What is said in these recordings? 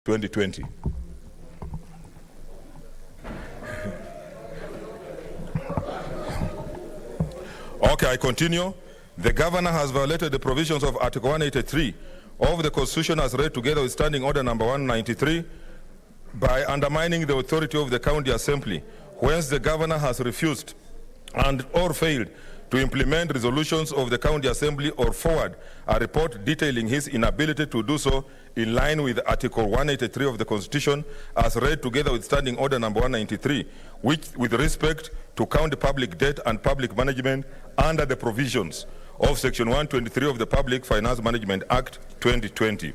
2020. Okay, I continue. The governor has violated the provisions of Article 183 of the Constitution as read together with Standing Order number 193 by undermining the authority of the County Assembly, whence the governor has refused and or failed to implement resolutions of the County Assembly or forward a report detailing his inability to do so in line with Article 183 of the Constitution as read together with Standing Order number 193, which with respect to county public debt and public management under the provisions of Section 123 of the Public Finance Management Act 2020.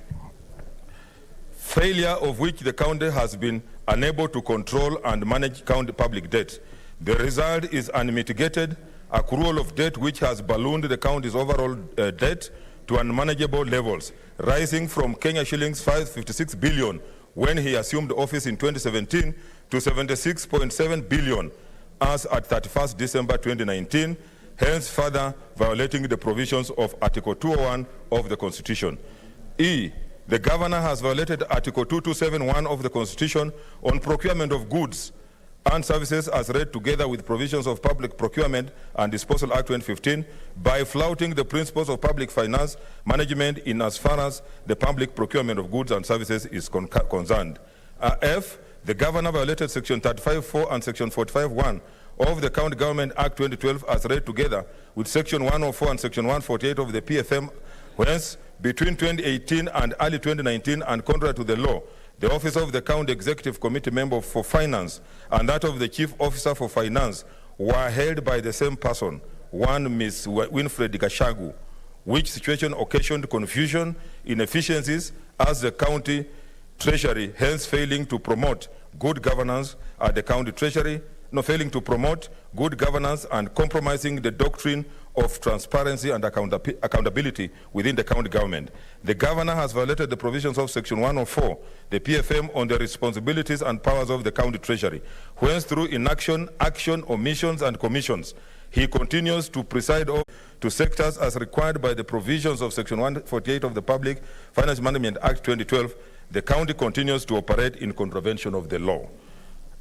Failure of which the county has been unable to control and manage county public debt. The result is unmitigated accrual of debt which has ballooned the county's overall debt to unmanageable levels, rising from Kenya shillings 556 billion when he assumed office in 2017 to 76.7 billion as at 31st December 2019, hence further violating the provisions of Article 201 of the Constitution. E. The governor has violated Article 2271 of the Constitution on procurement of goods and services as read together with provisions of Public Procurement and Disposal Act 2015 by flouting the principles of public finance management in as far as the public procurement of goods and services is concerned. F. The governor violated Section 35(4) and Section 45(1) of the County Government Act 2012 as read together with Section 104 and Section 148 of the PFM, whence between 2018 and early 2019 and contrary to the law, the office of the County Executive Committee member for Finance and that of the Chief Officer for Finance were held by the same person, one Ms. Winfred Gashagu, which situation occasioned confusion, inefficiencies as the county treasury, hence failing to promote good governance at the county treasury, failing to promote good governance and compromising the doctrine of transparency and accountability within the county government. The governor has violated the provisions of Section 104, the PFM, on the responsibilities and powers of the county treasury, whence through inaction, action, omissions, and commissions, he continues to preside over to sectors as required by the provisions of Section 148 of the Public Finance Management Act 2012. The county continues to operate in contravention of the law.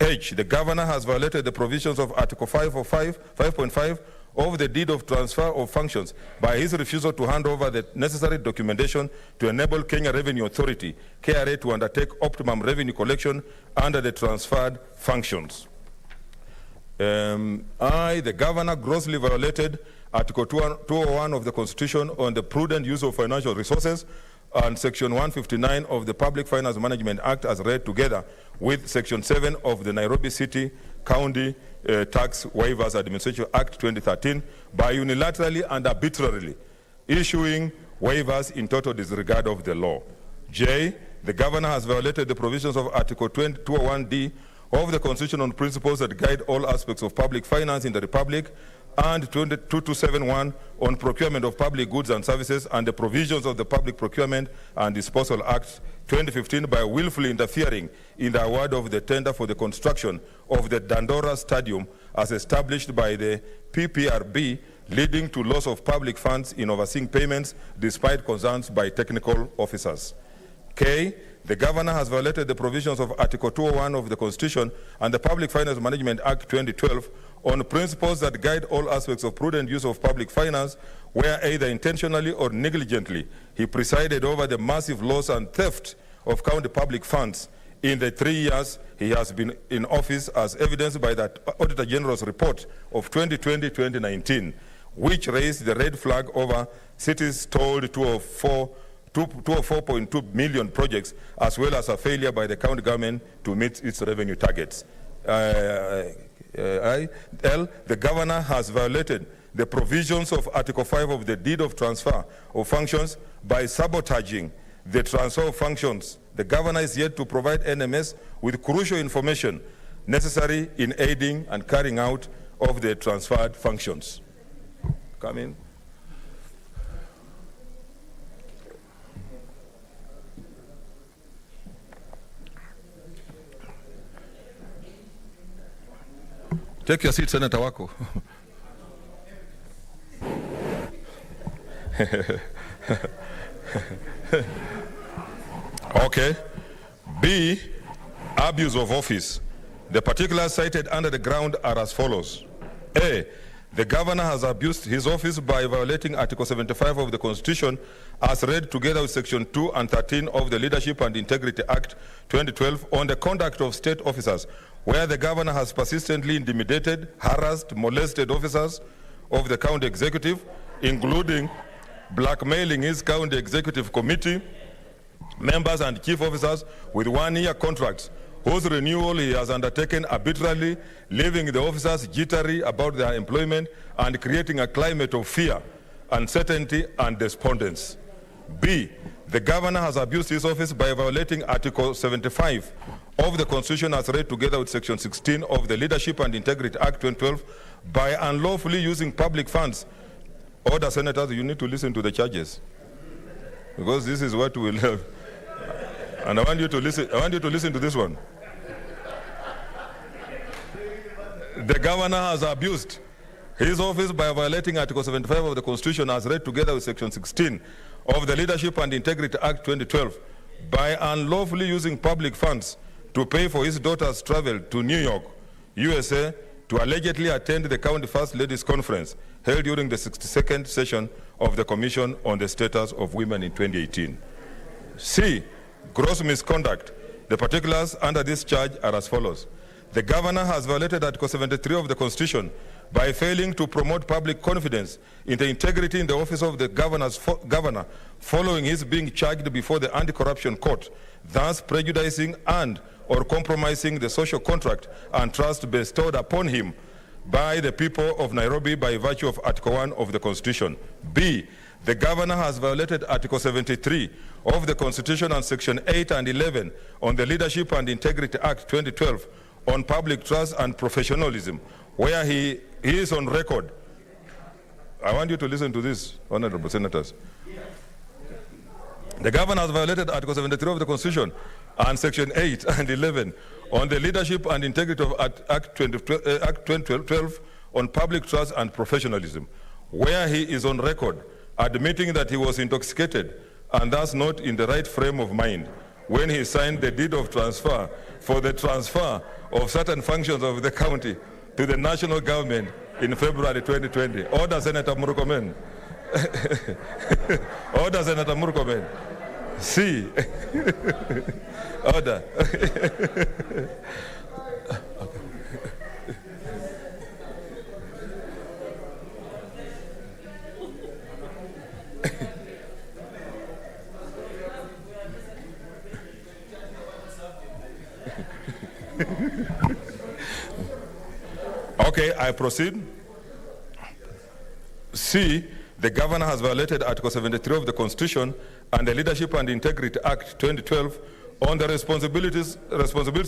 H. The governor has violated the provisions of Article 5.5 of the deed of transfer of functions by his refusal to hand over the necessary documentation to enable Kenya Revenue Authority, KRA, to undertake optimum revenue collection under the transferred functions. I. The governor grossly violated Article 201 of the Constitution on the prudent use of financial resources and Section 159 of the Public Finance Management Act as read together with Section 7 of the Nairobi City County Tax Waivers Administration Act 2013 by unilaterally and arbitrarily issuing waivers in total disregard of the law. J. The governor has violated the provisions of Article 201D of the Constitution on principles that guide all aspects of public finance in the Republic and 2271 on procurement of public goods and services and the provisions of the Public Procurement and Disposal Act 2015 by willfully interfering in the award of the tender for the construction of the Dandora Stadium as established by the PPRB, leading to loss of public funds in overseeing payments despite concerns by technical officers. K. The governor has violated the provisions of Article 201 of the Constitution and the Public Finance Management Act 2012 on principles that guide all aspects of prudent use of public finance, where either intentionally or negligently he presided over the massive loss and theft of county public funds in the 3 years he has been in office, as evidenced by the Auditor General's report of 2020-2019, which raised the red flag over cities told 204.2 million projects, as well as a failure by the county government to meet its revenue targets. L. The governor has violated the provisions of Article 5 of the Deed of Transfer of Functions by sabotaging the transfer of functions. The governor is yet to provide NMS with crucial information necessary in aiding and carrying out of the transferred functions. Come in. Take your seat, Senator Wako. Okay. B, abuse of office. The particulars cited under the ground are as follows. A, the governor has abused his office by violating Article 75 of the Constitution as read together with Section 2 and 13 of the Leadership and Integrity Act 2012 on the conduct of state officers, where the governor has persistently intimidated, harassed, molested officers of the county executive, including blackmailing his county executive committee members and chief officers with one-year contracts, whose renewal he has undertaken arbitrarily, leaving the officers jittery about their employment and creating a climate of fear, uncertainty, and despondence. B, the governor has abused his office by violating Article 75 of the Constitution as read together with Section 16 of the Leadership and Integrity Act 2012 by unlawfully using public funds. Order, senators, you need to listen to the charges, because this is what will help. And I want you to listen to this one. The governor has abused his office by violating Article 75 of the Constitution as read together with Section 16 of the Leadership and Integrity Act 2012 by unlawfully using public funds to pay for his daughter's travel to New York, USA, to allegedly attend the County First Ladies Conference held during the 62nd session of the Commission on the Status of Women in 2018. C, gross misconduct. The particulars under this charge are as follows. The governor has violated Article 73 of the Constitution by failing to promote public confidence in the integrity in the office of the governor following his being charged before the Anti-Corruption Court, thus prejudicing and or compromising the social contract and trust bestowed upon him by the people of Nairobi by virtue of Article 1 of the Constitution. B, the governor has violated Article 73 of the Constitution and Section 8 and 11 on the Leadership and Integrity Act 2012 on public trust and professionalism, where he is on record. I want you to listen to this, honorable senators. The governor has violated Article 73 of the Constitution and Section 8 and 11 on the Leadership and Integrity of Act 2012 on public trust and professionalism, where he is on record admitting that he was intoxicated and thus not in the right frame of mind when he signed the deed of transfer for the transfer of certain functions of the county to the national government in February 2020. Order, Senator Murkomen. Order, Senator Murkomen. C. Order. Okay, I proceed. C, the governor has violated Article 73 of the Constitution and the Leadership and Integrity Act 2012 on the responsibilities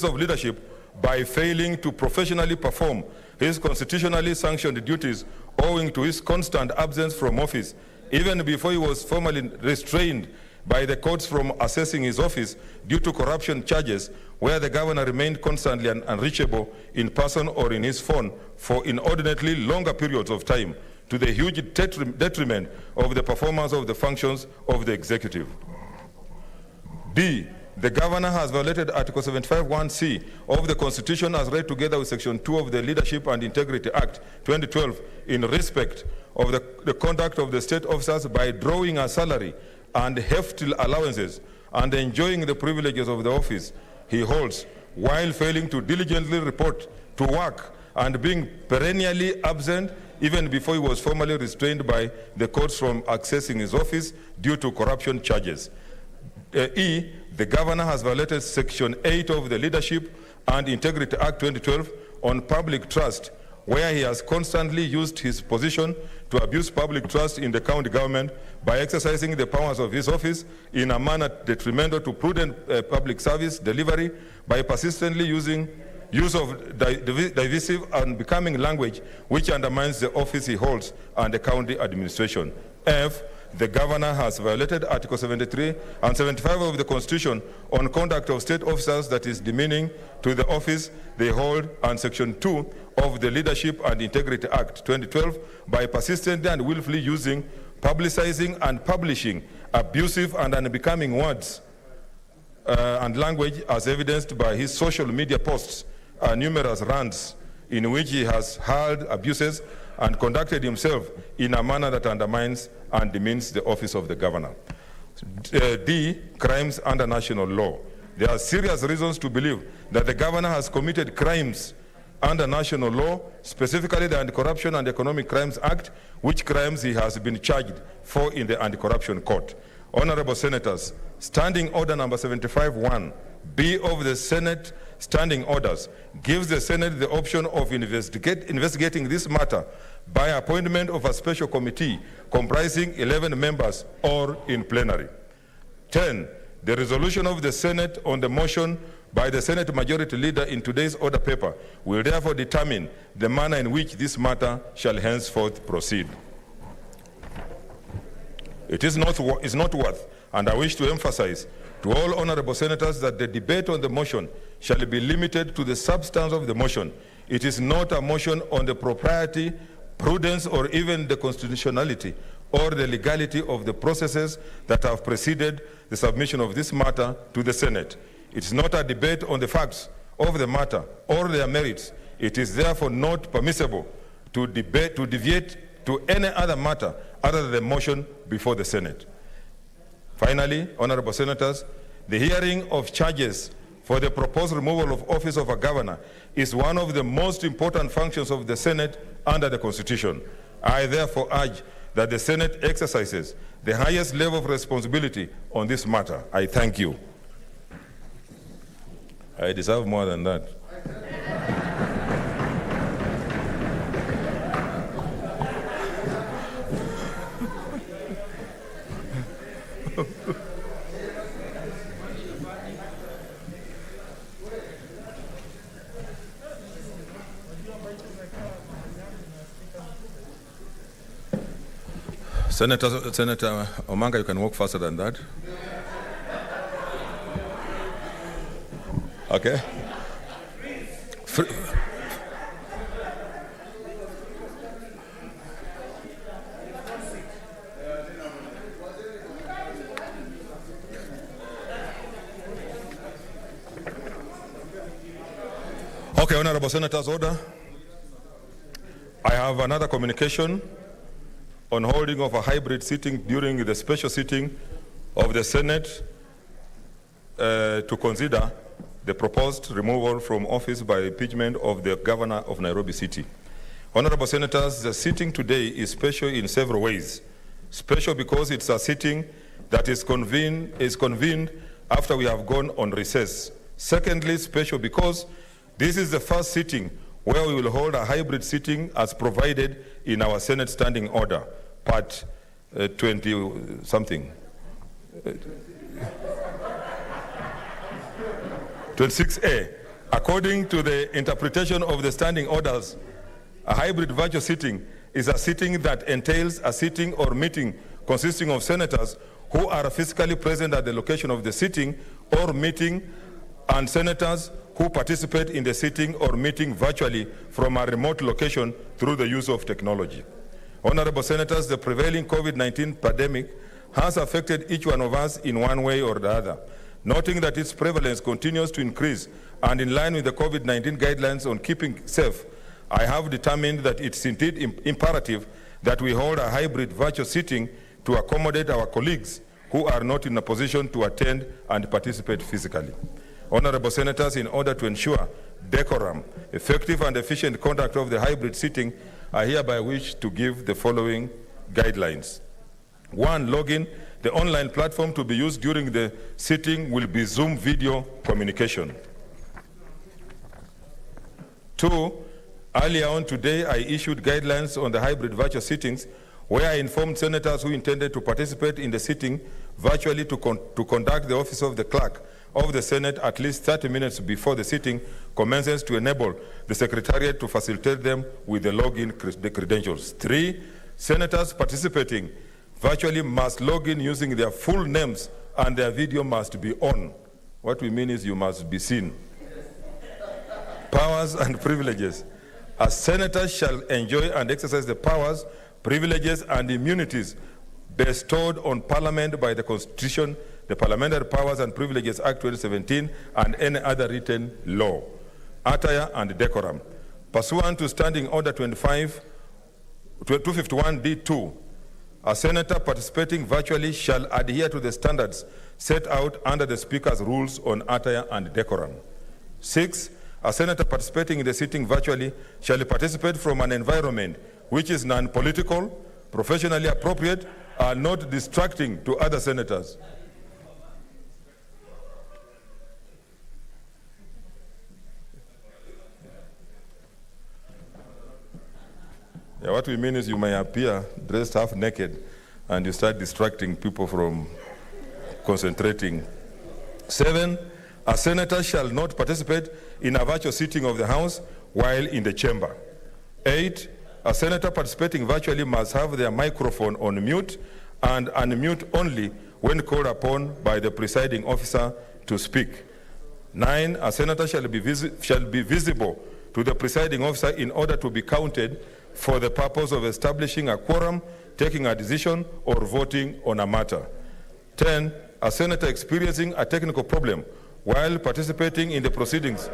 of leadership by failing to professionally perform his constitutionally sanctioned duties owing to his constant absence from office, even before he was formally restrained by the courts from assessing his office due to corruption charges, where the governor remained constantly unreachable in person or in his phone for inordinately longer periods of time, to the huge detriment of the performance of the functions of the executive. D, the governor has violated Article 75(1)(c) of the Constitution as read together with Section 2 of the Leadership and Integrity Act 2012 in respect of the conduct of the state officers by drawing a salary and hefty allowances and enjoying the privileges of the office he holds, while failing to diligently report to work and being perennially absent even before he was formally restrained by the courts from accessing his office due to corruption charges. E, the governor has violated Section 8 of the Leadership and Integrity Act 2012 on public trust, where he has constantly used his position to abuse public trust in the county government by exercising the powers of his office in a manner detrimental to prudent public service delivery by persistently using use of divisive and becoming language which undermines the office he holds and the county administration. F, the governor has violated Article 73 and 75 of the Constitution on conduct of state officers that is demeaning to the office they hold, and Section 2 of the Leadership and Integrity Act 2012 by persistently and willfully using, publicizing, and publishing abusive and unbecoming words and language, as evidenced by his social media posts and numerous rants in which he has hurled abuses and conducted himself in a manner that undermines and demeans the office of the governor. D, crimes under national law. There are serious reasons to believe that the governor has committed crimes under national law, specifically the Anti-Corruption and Economic Crimes Act, which crimes he has been charged for in the Anti-Corruption Court. Honorable Senators, Standing Order number 75-1, B of the Senate Standing Orders, gives the Senate the option of investigating this matter by appointment of a special committee comprising 11 members or in plenary. 10. The resolution of the Senate on the motion by the Senate Majority Leader in today's order paper will therefore determine the manner in which this matter shall henceforth proceed. It is not worth, and I wish to emphasize to all honorable senators that the debate on the motion shall be limited to the substance of the motion. It is not a motion on the propriety, prudence, or even the constitutionality or the legality of the processes that have preceded the submission of this matter to the Senate. It is not a debate on the facts of the matter or their merits. It is therefore not permissible to deviate to any other matter other than the motion before the Senate. Finally, honorable senators, the hearing of charges for the proposed removal of office of a governor is one of the most important functions of the Senate under the Constitution. I therefore urge that the Senate exercises the highest level of responsibility on this matter. I thank you. I deserve more than that. Senator Omanga, you can walk faster than that. Okay. Okay, honorable senators, order. I have another communication on holding of a hybrid sitting during the special sitting of the Senate to consider the proposed removal from office by impeachment of the governor of Nairobi City. Honorable senators, the sitting today is special in several ways. Special because it's a sitting that is convened after we have gone on recess. Secondly, special because this is the first sitting where we will hold a hybrid sitting as provided in our Senate Standing Order, Part 20-something. 26A. According to the interpretation of the Standing Orders, a hybrid virtual sitting is a sitting that entails a sitting or meeting consisting of senators who are physically present at the location of the sitting or meeting, and senators who participate in the sitting or meeting virtually from a remote location through the use of technology. Honorable senators, the prevailing COVID-19 pandemic has affected each one of us in one way or the other. Noting that its prevalence continues to increase and in line with the COVID-19 guidelines on keeping safe, I have determined that it's indeed imperative that we hold a hybrid virtual sitting to accommodate our colleagues who are not in a position to attend and participate physically. Honorable senators, in order to ensure decorum, effective and efficient conduct of the hybrid sitting, I hereby wish to give the following guidelines. 1, login. The online platform to be used during the sitting will be Zoom video communication. 2, earlier on today, I issued guidelines on the hybrid virtual sittings where I informed senators who intended to participate in the sitting virtually to conduct the office of the clerk of the Senate at least 30 minutes before the sitting commences to enable the Secretariat to facilitate them with the login credentials. 3, senators participating virtually must log in using their full names and their video must be on. What we mean is you must be seen. Powers and privileges. A senator shall enjoy and exercise the powers, privileges, and immunities bestowed on Parliament by the Constitution, the Parliamentary Powers and Privileges Act 2017, and any other written law. Attire and decorum. Pursuant to Standing Order 251D2, a senator participating virtually shall adhere to the standards set out under the Speaker's rules on attire and decorum. 6, a senator participating in the sitting virtually shall participate from an environment which is non-political, professionally appropriate, and not distracting to other senators. Yeah, what we mean is you may appear dressed half naked and you start distracting people from concentrating. 7, a senator shall not participate in a virtual sitting of the House while in the chamber. 8, a senator participating virtually must have their microphone on mute and unmute only when called upon by the presiding officer to speak. 9, a senator shall be visible to the presiding officer in order to be counted for the purpose of establishing a quorum, taking a decision, or voting on a matter. 10, a senator experiencing a technical problem while participating in the proceedings.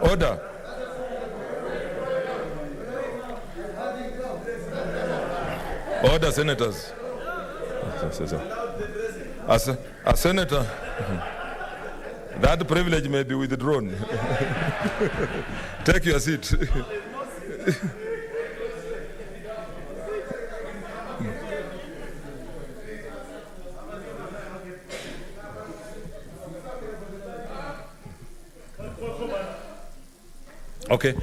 Order. Order, senators. A senator. That privilege may be withdrawn. Take your seat. Okay.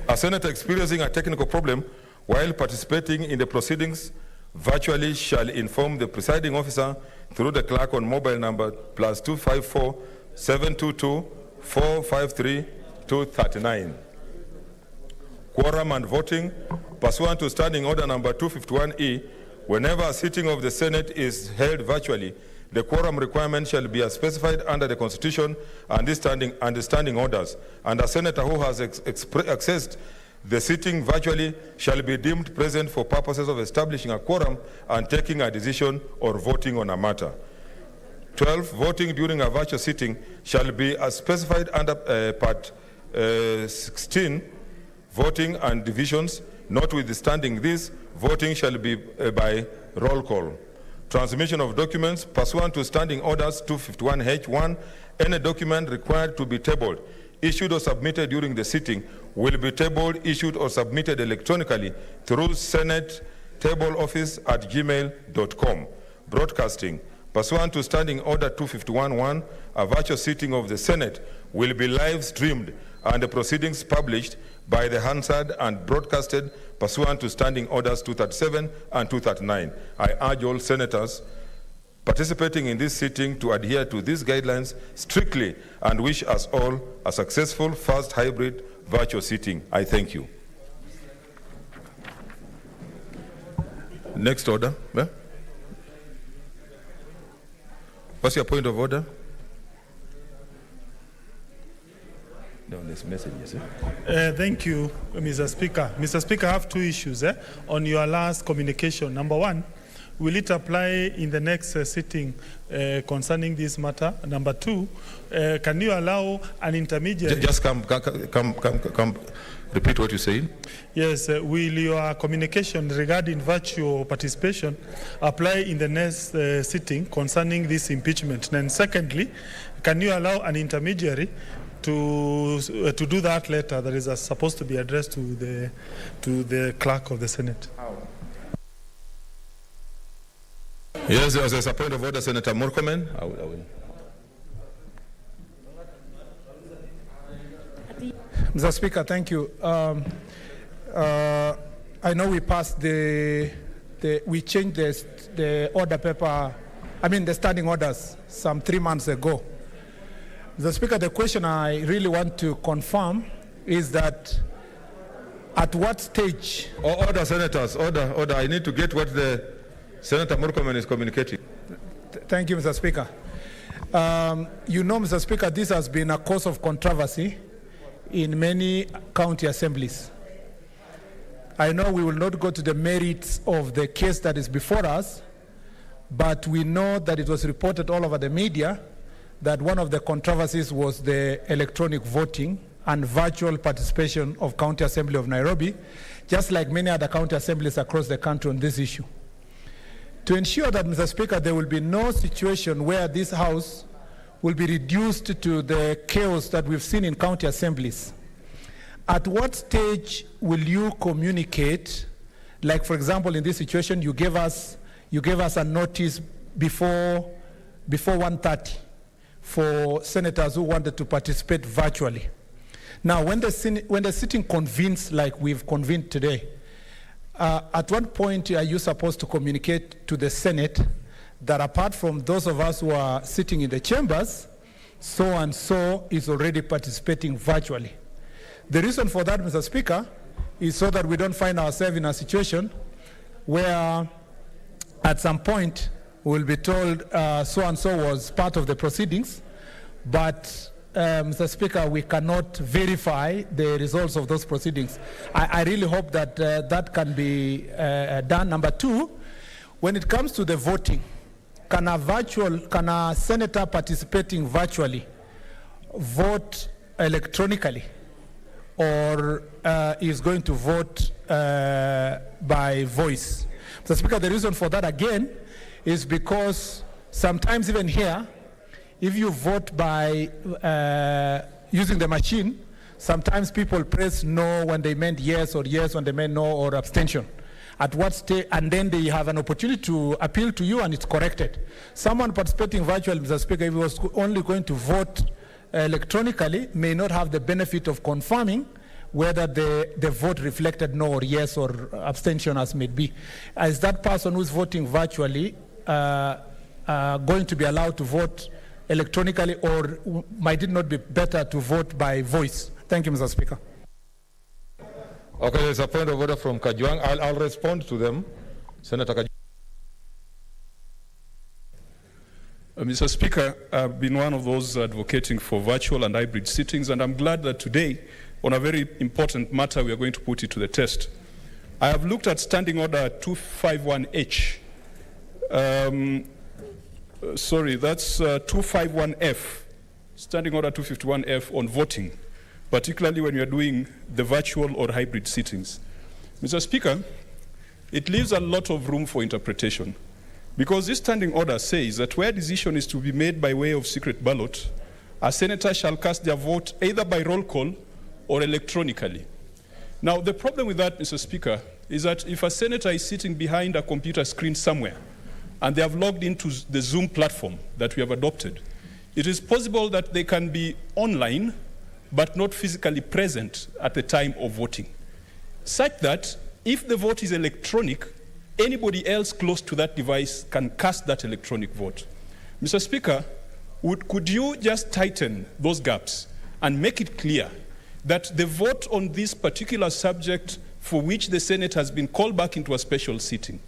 A senator experiencing a technical problem while participating in the proceedings virtually shall inform the presiding officer through the clerk on mobile number +254 722 453 239. Quorum and voting. Pursuant to Standing Order number 251E, whenever a sitting of the Senate is held virtually, the quorum requirement shall be as specified under the Constitution and the standing orders, and a senator who has accessed the sitting virtually shall be deemed present for purposes of establishing a quorum and taking a decision or voting on a matter. 12, voting during a virtual sitting shall be as specified under Part 16, voting and divisions. Notwithstanding this, voting shall be by roll call. Transmission of documents. Pursuant to Standing Orders 251H1, any document required to be tabled, issued or submitted during the sitting will be tabled, issued or submitted electronically through Senate Table Office at gmail.com. Broadcasting. Pursuant to Standing Order 251.1, a virtual sitting of the Senate will be live streamed and the proceedings published by the Hansard and broadcasted pursuant to Standing Orders 237 and 239. I urge all senators participating in this sitting to adhere to these guidelines strictly and wish us all a successful first hybrid virtual sitting. I thank you. Next order. Yeah? What's your point of order? No, there's messages. Thank you, Mr. Speaker. Mr. Speaker, I have two issues on your last communication. Number one, will it apply in the next sitting concerning this matter? Number two, can you allow an intermediary... Just come. Repeat what you're saying. Yes, will your communication regarding virtual participation apply in the next sitting concerning this impeachment? And secondly, can you allow an intermediary to do that letter that is supposed to be addressed to the clerk of the Senate? Yes, there's a point of order, Senator Murkomen. I will. Mr. Speaker, thank you. I know we passed we changed the order paper, the standing orders some 3 months ago. Mr. Speaker, the question I really want to confirm is that at what stage... Order, senators, order. I need to get what the Senator Murkomen is communicating. Thank you, Mr. Speaker. You know, Mr. Speaker, this has been a cause of controversy in many county assemblies. I know we will not go to the merits of the case that is before us, but we know that it was reported all over the media that one of the controversies was the electronic voting and virtual participation of County Assembly of Nairobi, just like many other county assemblies across the country on this issue. To ensure that, Mr. Speaker, there will be no situation where this House will be reduced to the chaos that we've seen in county assemblies, at what stage will you communicate, like for example in this situation you gave us a notice before 1:30 for senators who wanted to participate virtually. Now when the sitting convenes like we've convened today, at what point are you supposed to communicate to the Senate that apart from those of us who are sitting in the chambers, so and so is already participating virtually? The reason for that, Mr. Speaker, is so that we don't find ourselves in a situation where at some point we'll be told so and so was part of the proceedings, but Mr. Speaker, we cannot verify the results of those proceedings. I really hope that that can be done. Number two, when it comes to the voting, can a senator participating virtually vote electronically, or is going to vote by voice? Mr. Speaker, the reason for that again is because sometimes even here, if you vote by using the machine, sometimes people press no when they meant yes, or yes when they meant no, or abstention. At what stage, and then they have an opportunity to appeal to you and it's corrected. Someone participating virtually, Mr. Speaker, if he was only going to vote electronically, may not have the benefit of confirming whether the vote reflected no or yes or abstention as may be. Is that person who's voting virtually going to be allowed to vote electronically, or might it not be better to vote by voice? Thank you, Mr. Speaker. Okay, there's a point of order from Kajwang. I'll respond to them. Senator Kajwang. Mr. Speaker, I've been one of those advocating for virtual and hybrid sittings, and I'm glad that today, on a very important matter, we are going to put it to the test. I have looked at Standing Order 251H. Sorry, that's 251F, Standing Order 251F on voting, particularly when you're doing the virtual or hybrid sittings. Mr. Speaker, it leaves a lot of room for interpretation, because this standing order says that where decision is to be made by way of secret ballot, a senator shall cast their vote either by roll call or electronically. Now, the problem with that, Mr. Speaker, is that if a senator is sitting behind a computer screen somewhere and they have logged into the Zoom platform that we have adopted, it is possible that they can be online but not physically present at the time of voting, such that if the vote is electronic, anybody else close to that device can cast that electronic vote. Mr. Speaker, could you just tighten those gaps and make it clear that the vote on this particular subject for which the Senate has been called back into a special sitting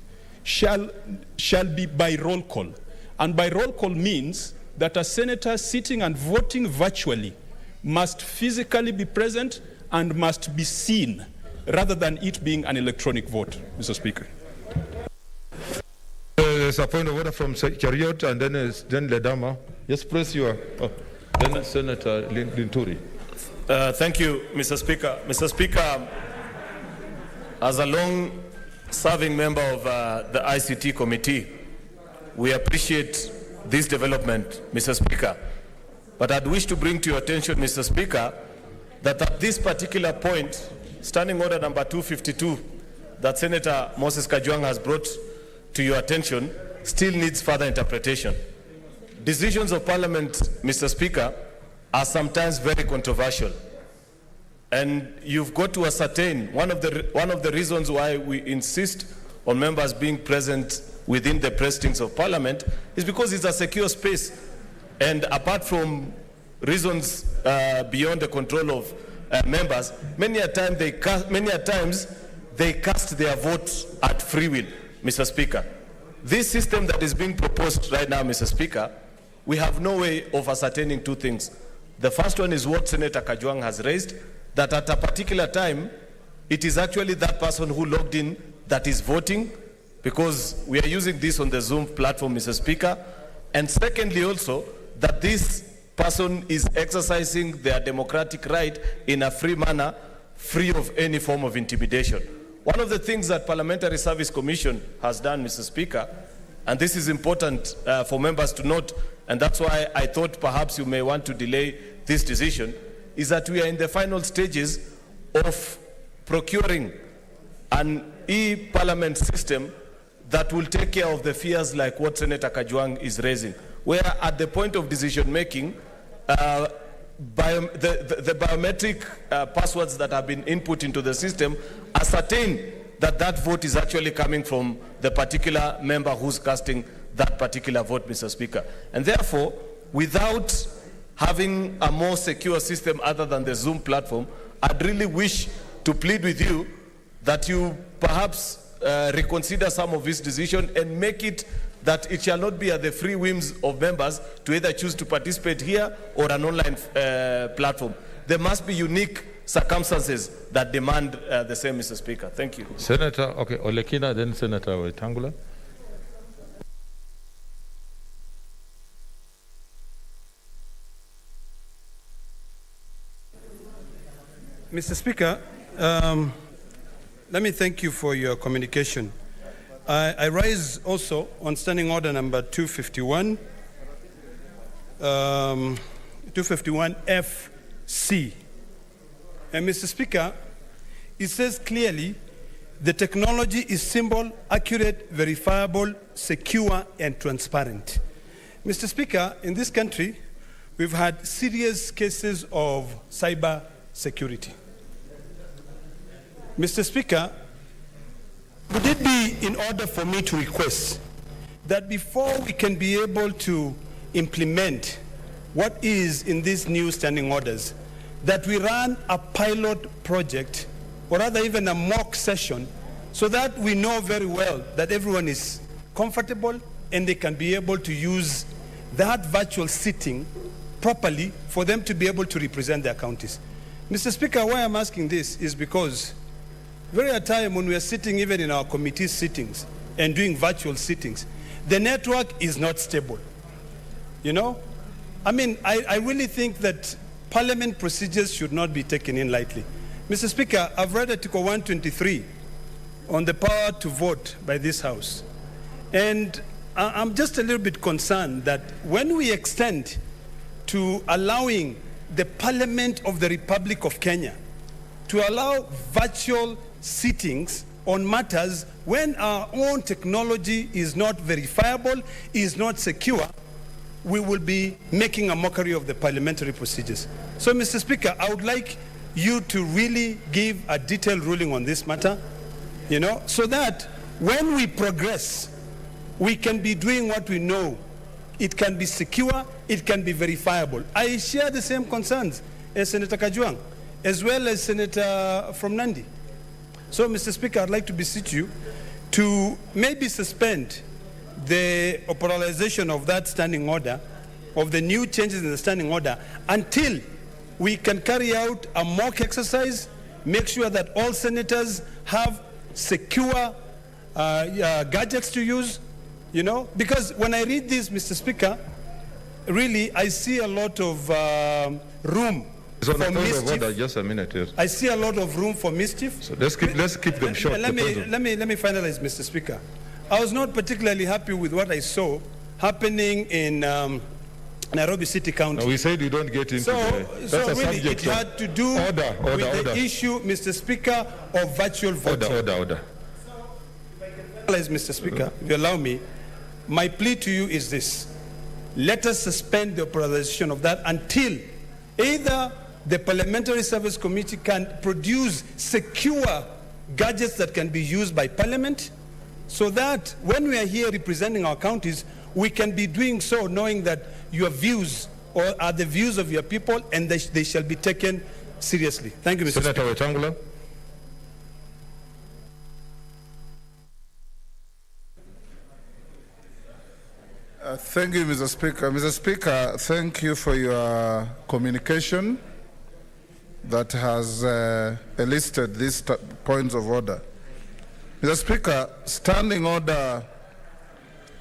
shall be by roll call? And by roll call means that a senator sitting and voting virtually must physically be present and must be seen, rather than it being an electronic vote, Mr. Speaker. There's a point of order from Chariot and then Ledama. Yes, press your. Then Senator Linturi. Thank you, Mr. Speaker. Mr. Speaker, as a long-serving member of the ICT committee, we appreciate this development, Mr. Speaker. But I'd wish to bring to your attention, Mr. Speaker, that at this particular point, Standing Order number 252 that Senator Moses Kajwang has brought to your attention still needs further interpretation. Decisions of Parliament, Mr. Speaker, are sometimes very controversial. And you've got to ascertain one of the reasons why we insist on members being present within the precincts of Parliament is because it's a secure space. And apart from reasons beyond the control of members, many a times they cast their votes at free will, Mr. Speaker. This system that is being proposed right now, Mr. Speaker, we have no way of ascertaining two things. The first one is what Senator Kajwang has raised, that at a particular time, it is actually that person who logged in that is voting, because we are using this on the Zoom platform, Mr. Speaker. And secondly also, that this person is exercising their democratic right in a free manner, free of any form of intimidation. One of the things that Parliamentary Service Commission has done, Mr. Speaker, and this is important for members to note, and that's why I thought perhaps you may want to delay this decision, is that we are in the final stages of procuring an e-parliament system that will take care of the fears like what Senator Kajwang is raising, where at the point of decision making, the biometric passwords that have been input into the system ascertain that that vote is actually coming from the particular member who's casting that particular vote, Mr. Speaker. And therefore, without having a more secure system other than the Zoom platform, I'd really wish to plead with you that you perhaps reconsider some of this decision and make it that it shall not be at the free whims of members to either choose to participate here or an online platform. There must be unique circumstances that demand the same, Mr. Speaker. Thank you. Senator, okay, Olekina, then Senator Wetangula. Mr. Speaker, let me thank you for your communication. I rise also on Standing Order number 251, 251FC. And Mr. Speaker, it says clearly, the technology is simple, accurate, verifiable, secure, and transparent. Mr. Speaker, in this country, we've had serious cases of cyber security. Mr. Speaker, would it be in order for me to request that before we can be able to implement what is in these new standing orders, that we run a pilot project, or rather even a mock session, so that we know very well that everyone is comfortable and they can be able to use that virtual sitting properly for them to be able to represent their counties. Mr. Speaker, why I'm asking this is because very at a time when we are sitting even in our committee sittings and doing virtual sittings, the network is not stable. You know? I mean, I really think that Parliament procedures should not be taken in lightly. Mr. Speaker, I've read Article 123 on the power to vote by this House. And I'm just a little bit concerned that when we extend to allowing the Parliament of the Republic of Kenya to allow virtual sittings on matters when our own technology is not verifiable, is not secure, we will be making a mockery of the parliamentary procedures. So, Mr. Speaker, I would like you to really give a detailed ruling on this matter, you know, so that when we progress, we can be doing what we know. It can be secure, it can be verifiable. I share the same concerns as Senator Kajwang, as well as Senator from Nandi. So, Mr. Speaker, I'd like to beseech you to maybe suspend the operationalization of that standing order, of the new changes in the standing order, until we can carry out a mock exercise, make sure that all senators have secure gadgets to use, you know, because when I read this, Mr. Speaker, really I see a lot of room for mischief. Order, just a minute here. I see a lot of room for mischief. So let's keep them short. Let me finalize, Mr. Speaker. I was not particularly happy with what I saw happening in Nairobi City County. No, we said you don't get into that's a really subject. It had to do with the issue, Mr. Speaker, of virtual voting. Order. Mr. Speaker, if you allow me, my plea to you is this. Let us suspend the authorization of that until either the Parliamentary Service Committee can produce secure gadgets that can be used by Parliament, so that when we are here representing our counties, we can be doing so knowing that your views are the views of your people, and they shall be taken seriously. Thank you, Mr. Senator Speaker. Wetangula. Thank you, Mr. Speaker. Mr. Speaker, thank you for your communication. that has elicited these points of order. Mr. Speaker, Standing Order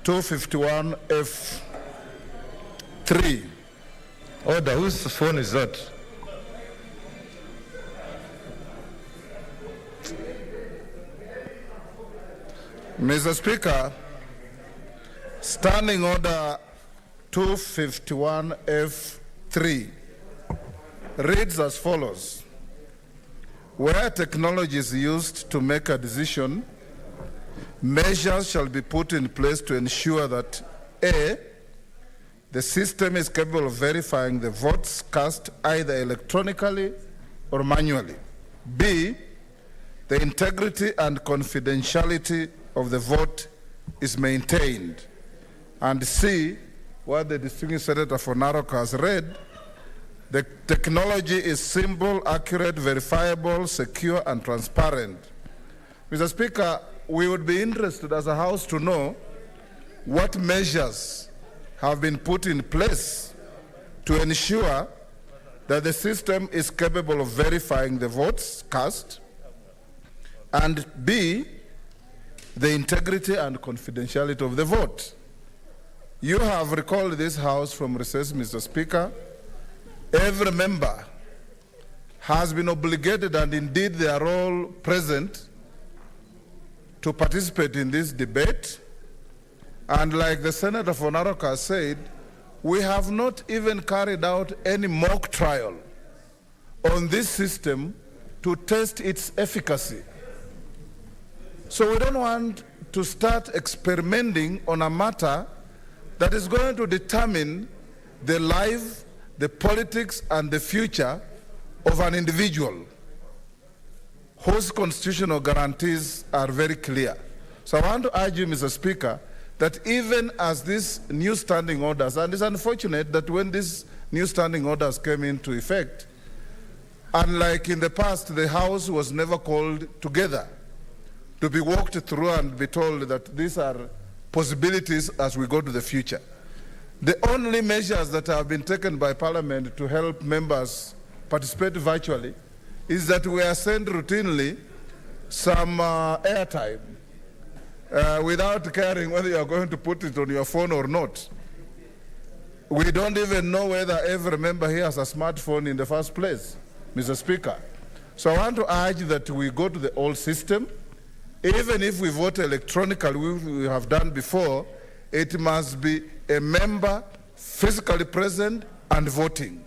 251F3. Order, whose phone is that? Mr. Speaker, Standing Order 251F3 reads as follows. Where technology is used to make a decision, measures shall be put in place to ensure that A, the system is capable of verifying the votes cast either electronically or manually. B, the integrity and confidentiality of the vote is maintained. And C, what the distinguished Senator for Narok has read, the technology is simple, accurate, verifiable, secure, and transparent. Mr. Speaker, we would be interested as a House to know what measures have been put in place to ensure that the system is capable of verifying the votes cast, and B, the integrity and confidentiality of the vote. You have recalled this House from recess, Mr. Speaker. Every member has been obligated, and indeed they are all present, to participate in this debate. And like the Senator for Narok has said, we have not even carried out any mock trial on this system to test its efficacy. So we don't want to start experimenting on a matter that is going to determine the life, the politics, and the future of an individual whose constitutional guarantees are very clear. So I want to urge you, Mr. Speaker, that even as these new standing orders, and it's unfortunate that when these new standing orders came into effect, unlike in the past, the House was never called together to be walked through and be told that these are possibilities as we go to the future. The only measures that have been taken by Parliament to help members participate virtually is that we are sent routinely some airtime without caring whether you are going to put it on your phone or not. We don't even know whether every member here has a smartphone in the first place, Mr. Speaker. So I want to urge that we go to the old system. Even if we vote electronically, we have done before, it must be a member physically present and voting.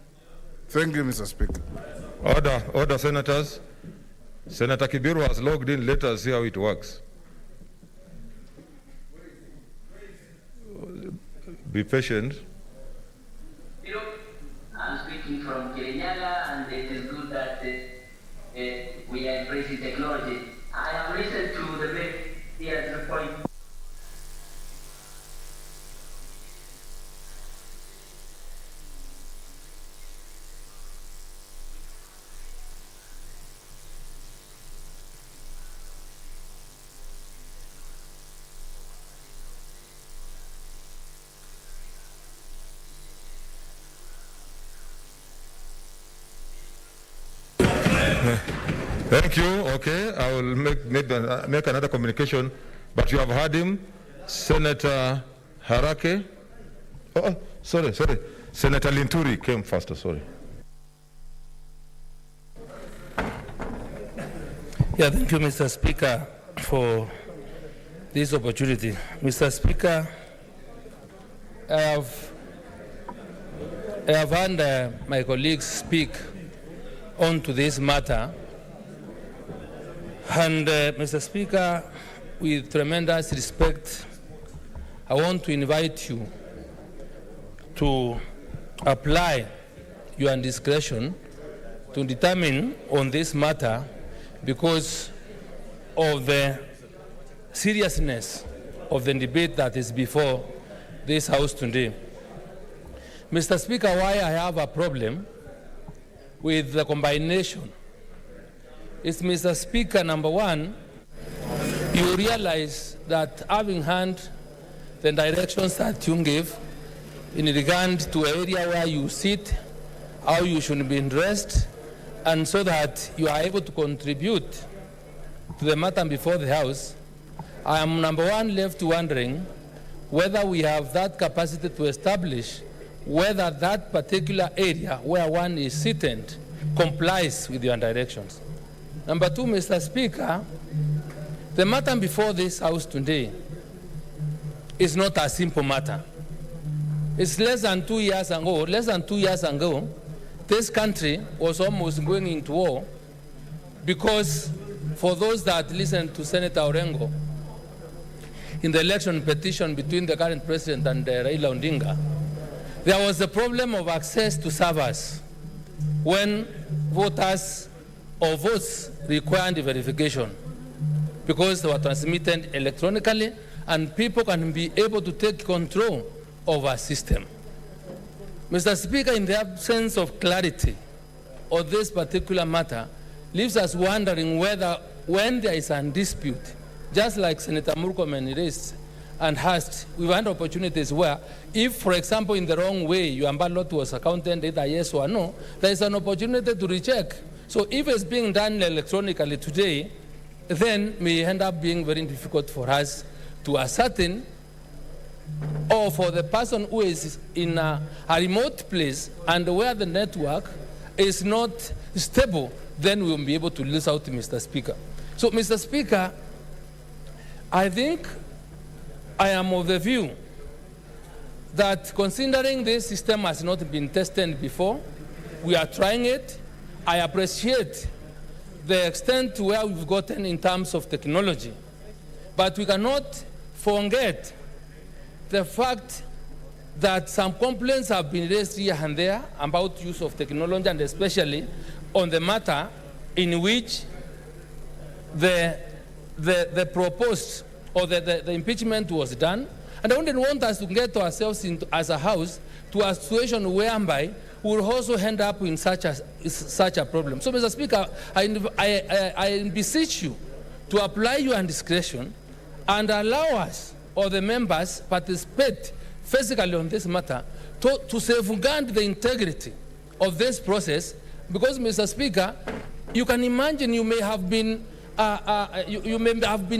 Thank you, Mr. Speaker. Order, senators. Senator Kibiru has logged in. Let us see how it works. Be patient. I'm speaking from Kirinyala, and it is good that we are embracing technology. I have listened to the various point. Thank you. Okay, I will make another communication, but you have heard him. Senator Harake. Oh, sorry. Senator Linturi came faster, sorry. Yeah, thank you, Mr. Speaker, for this opportunity. Mr. Speaker, I have heard my colleagues speak on to this matter. And Mr. Speaker, with tremendous respect, I want to invite you to apply your discretion to determine on this matter because of the seriousness of the debate that is before this House today. Mr. Speaker, why I have a problem with the combination is, Mr. Speaker, number one, you realize that having heard the directions that you gave in regard to area where you sit, how you should be dressed, and so that you are able to contribute to the matter before the House, I am, number one, left wondering whether we have that capacity to establish whether that particular area where one is seated complies with your directions. Number two, Mr. Speaker, the matter before this House today is not a simple matter. It's less than 2 years ago, this country was almost going into war because, for those that listened to Senator Orengo, in the election petition between the current president and Raila Odinga, there was the problem of access to servers when voters or votes required verification, because they were transmitted electronically and people can be able to take control of our system. Mr. Speaker, in the absence of clarity on this particular matter, leaves us wondering whether, when there is a dispute, just like Senator Murkomen raised and asked, we've had opportunities where, if, for example, in the wrong way, your ballot was accounted either yes or no, there is an opportunity to recheck. So if it's being done electronically today, then may end up being very difficult for us to ascertain, or for the person who is in a remote place and where the network is not stable, then we will be able to lose out, Mr. Speaker. So, Mr. Speaker, I think I am of the view that, considering this system has not been tested before, we are trying it. I appreciate the extent to where we've gotten in terms of technology, but we cannot forget the fact that some complaints have been raised here and there about use of technology, and especially on the matter in which the proposed or the impeachment was done. And I wouldn't want us to get ourselves into, as a House, to a situation whereby we will also end up in such a problem. So, Mr. Speaker, I beseech you to apply your discretion and allow us, or the members, participate physically on this matter to safeguard the integrity of this process, because, Mr. Speaker, you can imagine you may have been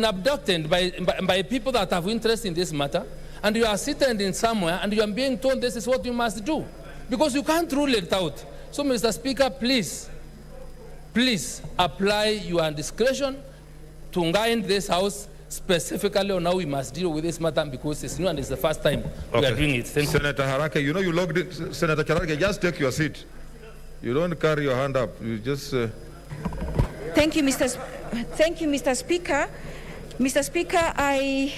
abducted by people that have interest in this matter, and you are sitting in somewhere and you are being told this is what you must do, because you can't rule it out. So, Mr. Speaker, please apply your discretion to guide this House specifically on how we must deal with this matter, because it's new and it's the first time we are doing it. Thank you. Senator Harake, you know you logged in. Senator Harake, just take your seat. You don't carry your hand up. You just... Thank you, Mr. Speaker. Mr. Speaker, I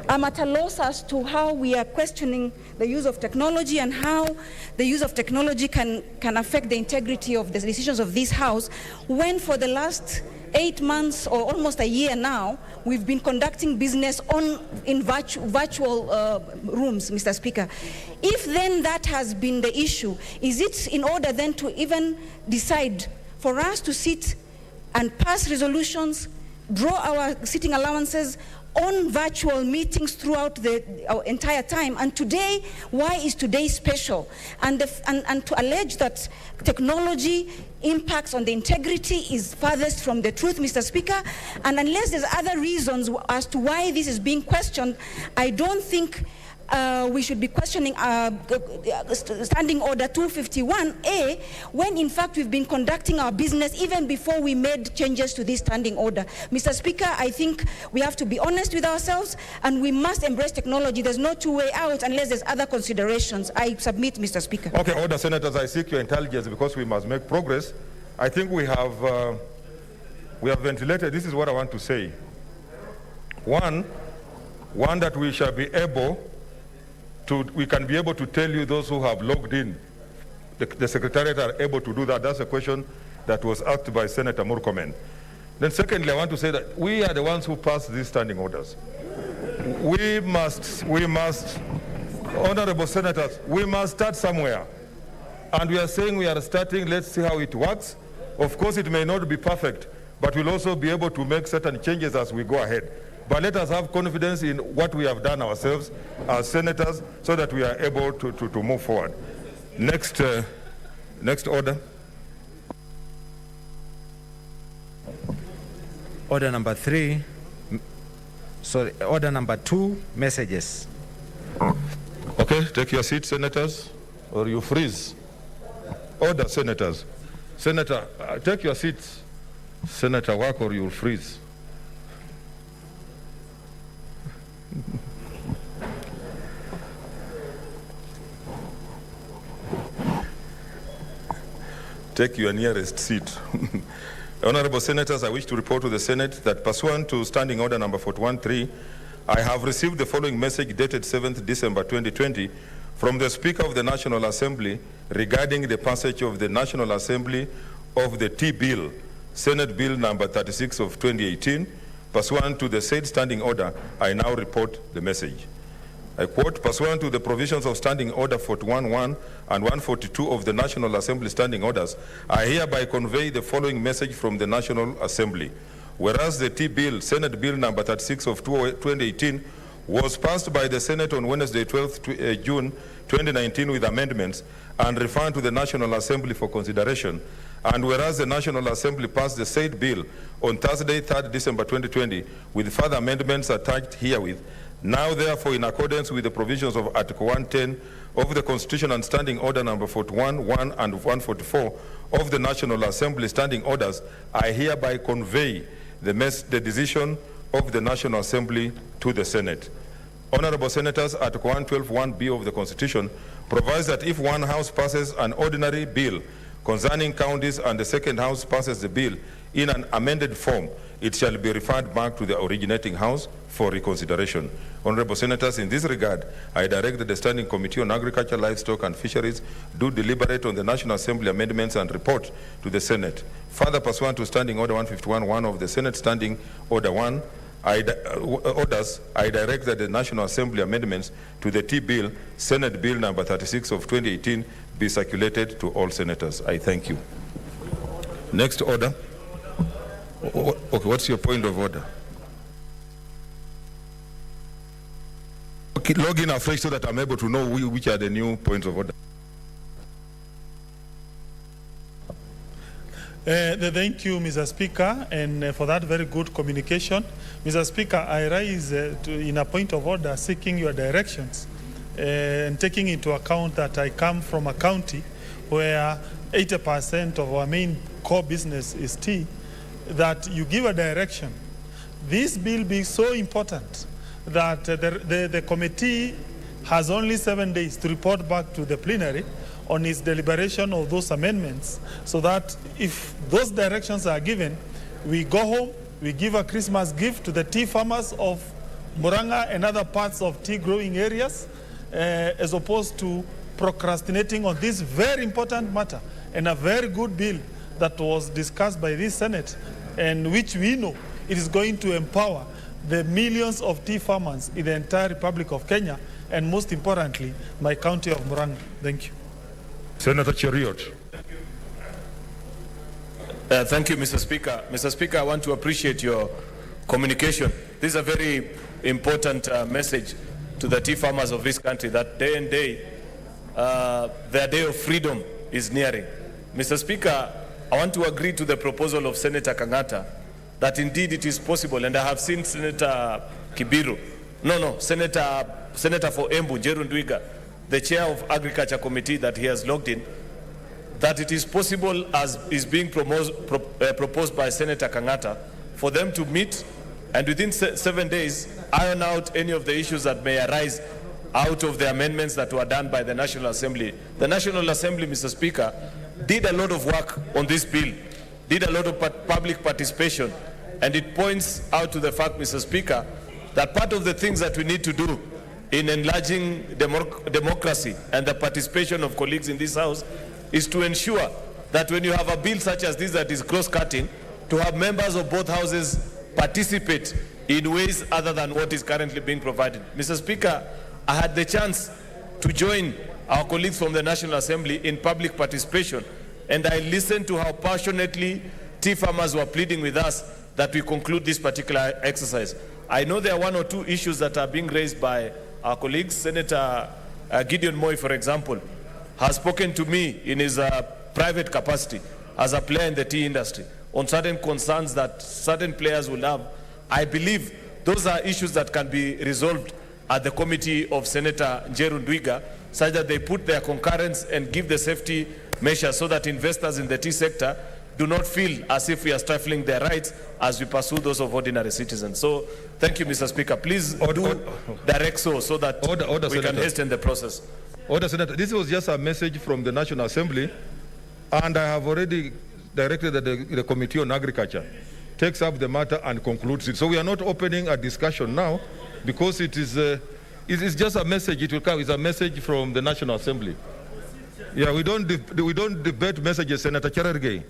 am at a loss as to how we are questioning the use of technology and how the use of technology can affect the integrity of the decisions of this House, when for the last 8 months or almost a year now, we've been conducting business in virtual rooms, Mr. Speaker. If then that has been the issue, is it in order then to even decide for us to sit and pass resolutions, draw our sitting allowances on virtual meetings throughout our entire time? And today, why is today special? And to allege that technology impacts on the integrity is farthest from the truth, Mr. Speaker. And unless there's other reasons as to why this is being questioned, I don't think we should be questioning Standing Order 251A, when in fact we've been conducting our business even before we made changes to this standing order. Mr. Speaker, I think we have to be honest with ourselves and we must embrace technology. There's no two-way out unless there's other considerations. I submit, Mr. Speaker. Okay, order, Senators, I seek your intelligence because we must make progress. I think we have ventilated. This is what I want to say. One, that we shall be able we can be able to tell you those who have logged in. The Secretariat are able to do that. That's a question that was asked by Senator Murkomen. Then secondly, I want to say that we are the ones who passed these standing orders. We must, honorable senators, we must start somewhere. And we are saying we are starting, let's see how it works. Of course, it may not be perfect, but we'll also be able to make certain changes as we go ahead. But let us have confidence in what we have done ourselves as senators so that we are able to move forward. Next order. Order number 3, order number 2, messages. Okay, take your seat, senators, or you freeze. Order, senators. Senator, take your seats. Senator, work or you'll freeze. Take your nearest seat. Honorable Senators, I wish to report to the Senate that pursuant to Standing Order number 413, I have received the following message dated 7th December 2020 from the Speaker of the National Assembly regarding the passage of the National Assembly of the T-Bill, Senate Bill number 36 of 2018. Pursuant to the said standing order, I now report the message. I quote, pursuant to the provisions of Standing Order 411 and 142 of the National Assembly Standing Orders, I hereby convey the following message from the National Assembly. Whereas the T-Bill, Senate Bill number 36 of 2018, was passed by the Senate on Wednesday, 12th June 2019 with amendments and referred to the National Assembly for consideration, and whereas the National Assembly passed the said bill on Thursday, 3rd December 2020 with further amendments attached herewith, now, therefore, in accordance with the provisions of Article 110 of the Constitution and Standing Order number 41, 1, and 144 of the National Assembly Standing Orders, I hereby convey the decision of the National Assembly to the Senate. Honorable Senators, Article 112(1)(b) of the Constitution provides that if one House passes an ordinary bill concerning counties and the second House passes the bill in an amended form, it shall be referred back to the originating House for reconsideration. Honorable Senators, in this regard, I direct that the Standing Committee on Agriculture, Livestock and Fisheries do deliberate on the National Assembly amendments and report to the Senate. Further, pursuant to Standing Order 151(1) of the Senate Standing Order 1, I direct that the National Assembly amendments to the T-Bill, Senate Bill number 36 of 2018, be circulated to all senators. I thank you. Next order. Okay, what's your point of order? Okay, log in afresh so that I'm able to know which are the new points of order. Thank you, Mr. Speaker, and for that very good communication. Mr. Speaker, I rise in a point of order seeking your directions and taking into account that I come from a county where 80% of our main core business is tea, that you give a direction. This bill being so important that the committee has only 7 days to report back to the plenary on its deliberation of those amendments, so that if those directions are given, we go home, we give a Christmas gift to the tea farmers of Murang'a and other parts of tea growing areas, as opposed to procrastinating on this very important matter and a very good bill that was discussed by this Senate, and which we know it is going to empower the millions of tea farmers in the entire Republic of Kenya, and most importantly, my county of Murang'a. Thank you. Senator Cheriot. Thank you, Mr. Speaker. Mr. Speaker, I want to appreciate your communication. This is a very important message to the tea farmers of this country, that day and day, their day of freedom is nearing. Mr. Speaker, I want to agree to the proposal of Senator Kangata that indeed it is possible, and I have seen Senator Kibiru, Senator for Embu, Jeru Ndwiga, the chair of Agriculture Committee, that he has logged in, that it is possible, as is being proposed by Senator Kangata, for them to meet and within 7 days iron out any of the issues that may arise out of the amendments that were done by the National Assembly. The National Assembly, Mr. Speaker, did a lot of work on this bill, did a lot of public participation, and it points out to the fact, Mr. Speaker, that part of the things that we need to do in enlarging democracy and the participation of colleagues in this House is to ensure that when you have a bill such as this that is cross-cutting, to have members of both houses participate in ways other than what is currently being provided. Mr. Speaker, I had the chance to join our colleagues from the National Assembly in public participation, and I listened to how passionately tea farmers were pleading with us that we conclude this particular exercise. I know there are 1 or 2 issues that are being raised by our colleagues. Senator Gideon Moi, for example, has spoken to me in his private capacity as a player in the tea industry on certain concerns that certain players will have, I believe those are issues that can be resolved at the committee of Senator Njeru Ndwiga, such that they put their concurrence and give the safety measures so that investors in the tea sector do not feel as if we are stifling their rights as we pursue those of ordinary citizens. So thank you, Mr. Speaker. Please direct so that we can hasten the process. Order, Senator. This was just a message from the National Assembly, and I have already directed that the Committee on Agriculture takes up the matter and concludes it. So we are not opening a discussion now, because it is just a message. It will come. It's a message from the National Assembly. Yeah, we don't debate messages, Senator Cherargei.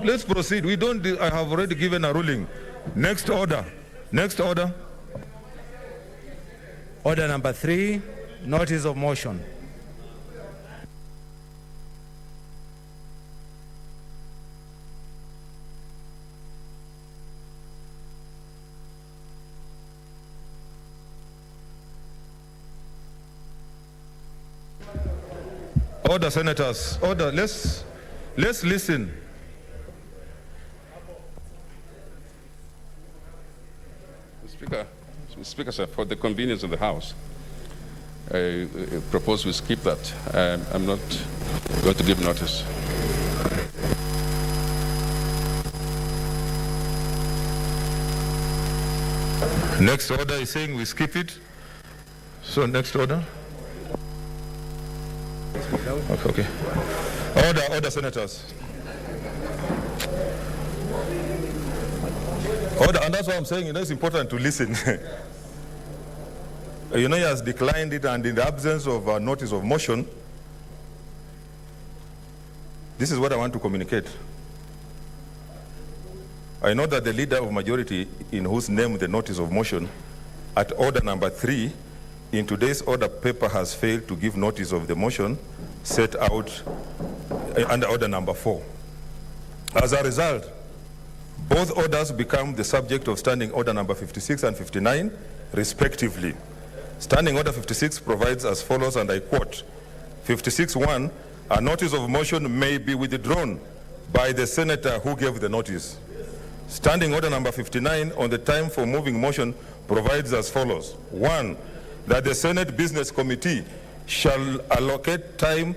Let's proceed. I have already given a ruling. Next order. Next order. Order number 3, notice of motion. Order, senators. Order. Let's listen. Mr. Speaker, sir, for the convenience of the House, I propose we skip that. I'm not going to give notice. Next order is saying we skip it. So next order. Okay. Order, senators. Order, and that's why I'm saying, it's important to listen. He has declined it, and in the absence of a notice of motion, this is what I want to communicate. I know that the leader of majority, in whose name the notice of motion, at order number 3, in today's order paper has failed to give notice of the motion set out under order number 4. As a result, both orders become the subject of Standing Order number 56 and 59, respectively. Standing Order 56 provides as follows, and I quote, 56.1, a notice of motion may be withdrawn by the senator who gave the notice. Standing Order number 59 on the time for moving motion provides as follows. 1, that the Senate Business Committee shall allocate time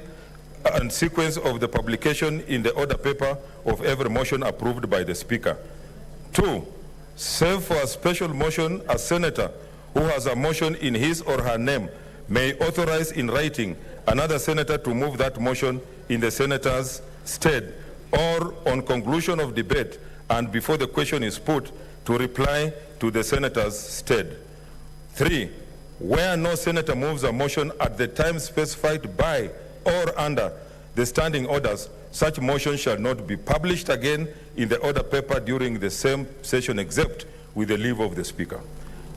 and sequence of the publication in the order paper of every motion approved by the Speaker. 2, save for a special motion, a senator who has a motion in his or her name may authorize in writing another senator to move that motion in the senator's stead, or on conclusion of debate and before the question is put, to reply to the senator's stead. 3, where no senator moves a motion at the time specified by or under the standing orders, such motion shall not be published again in the order paper during the same session except with the leave of the Speaker.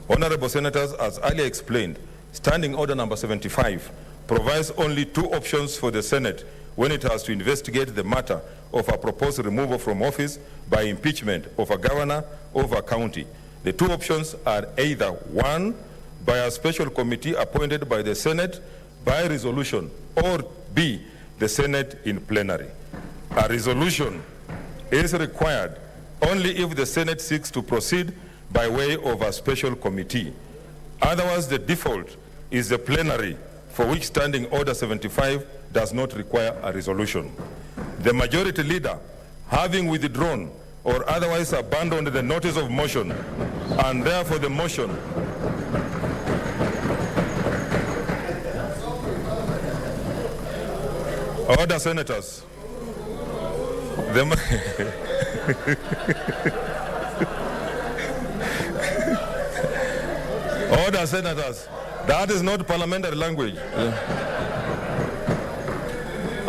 Honorable Senators, as earlier explained, Standing Order number 75 provides only 2 options for the Senate when it has to investigate the matter of a proposed removal from office by impeachment of a governor of a county. The 2 options are either 1, by a special committee appointed by the Senate by resolution, or B, the Senate in plenary. A resolution is required only if the Senate seeks to proceed by way of a special committee. Otherwise, the default is the plenary, for which Standing Order 75 does not require a resolution. The majority leader, having withdrawn or otherwise abandoned the notice of motion, and therefore the motion Order, senators. Order, senators. That is not parliamentary language.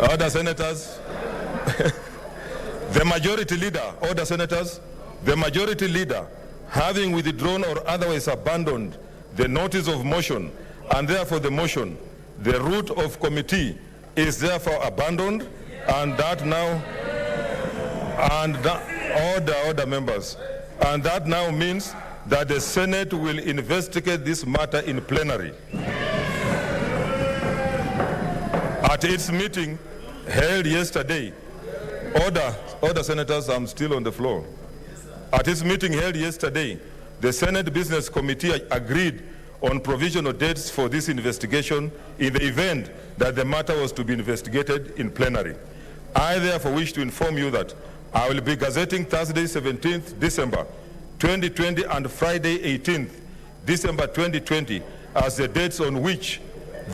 Order, senators. The majority leader, order, senators. The majority leader, having withdrawn or otherwise abandoned the notice of motion, and therefore the motion, the route of committee is therefore abandoned, and that now, and that, order members, and that now means that the Senate will investigate this matter in plenary. At its meeting held yesterday, order, Order, Senators, I'm still on the floor. At its meeting held yesterday, the Senate Business Committee agreed on provisional dates for this investigation in the event that the matter was to be investigated in plenary. I therefore wish to inform you that I will be gazetting Thursday, 17th December 2020 and Friday, 18th December 2020 as the dates on which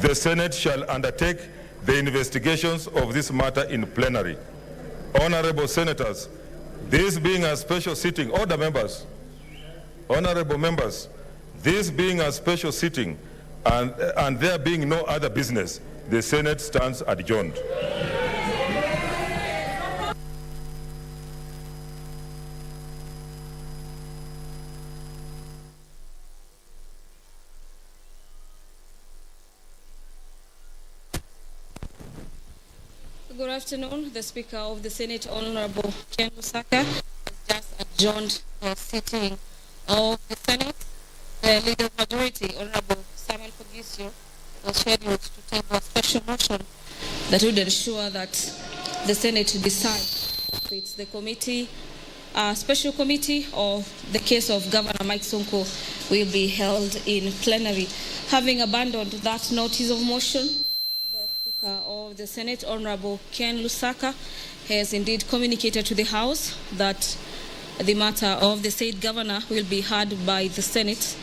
the Senate shall undertake the investigations of this matter in plenary. Honorable Senators, this being a special sitting, order members, honorable members, this being a special sitting and there being no other business, the Senate stands adjourned. Good afternoon. The Speaker of the Senate, Honorable Ken Lusaka, has just adjourned the sitting of the Senate. The Leader Majority, Honorable Samuel Fogisio, was scheduled to table a special motion that would ensure that the Senate decides if it's the committee, special committee, or the case of Governor Mike Sonko will be held in plenary. Having abandoned that notice of motion, of the Senate, Honorable Ken Lusaka, has indeed communicated to the House that the matter of the said governor will be heard by the Senate,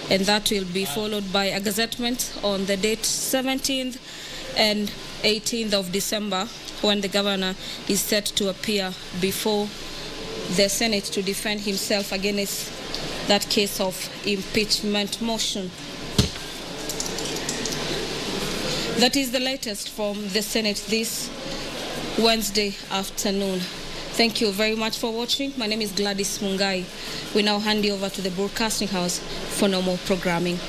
and that will be followed by a gazettement on the date 17th and 18th of December, when the governor is set to appear before the Senate to defend himself against that case of impeachment motion. That is the latest from the Senate this Wednesday afternoon. Thank you very much for watching. My name is Gladys Mungai. We now hand you over to the Broadcasting House for normal programming.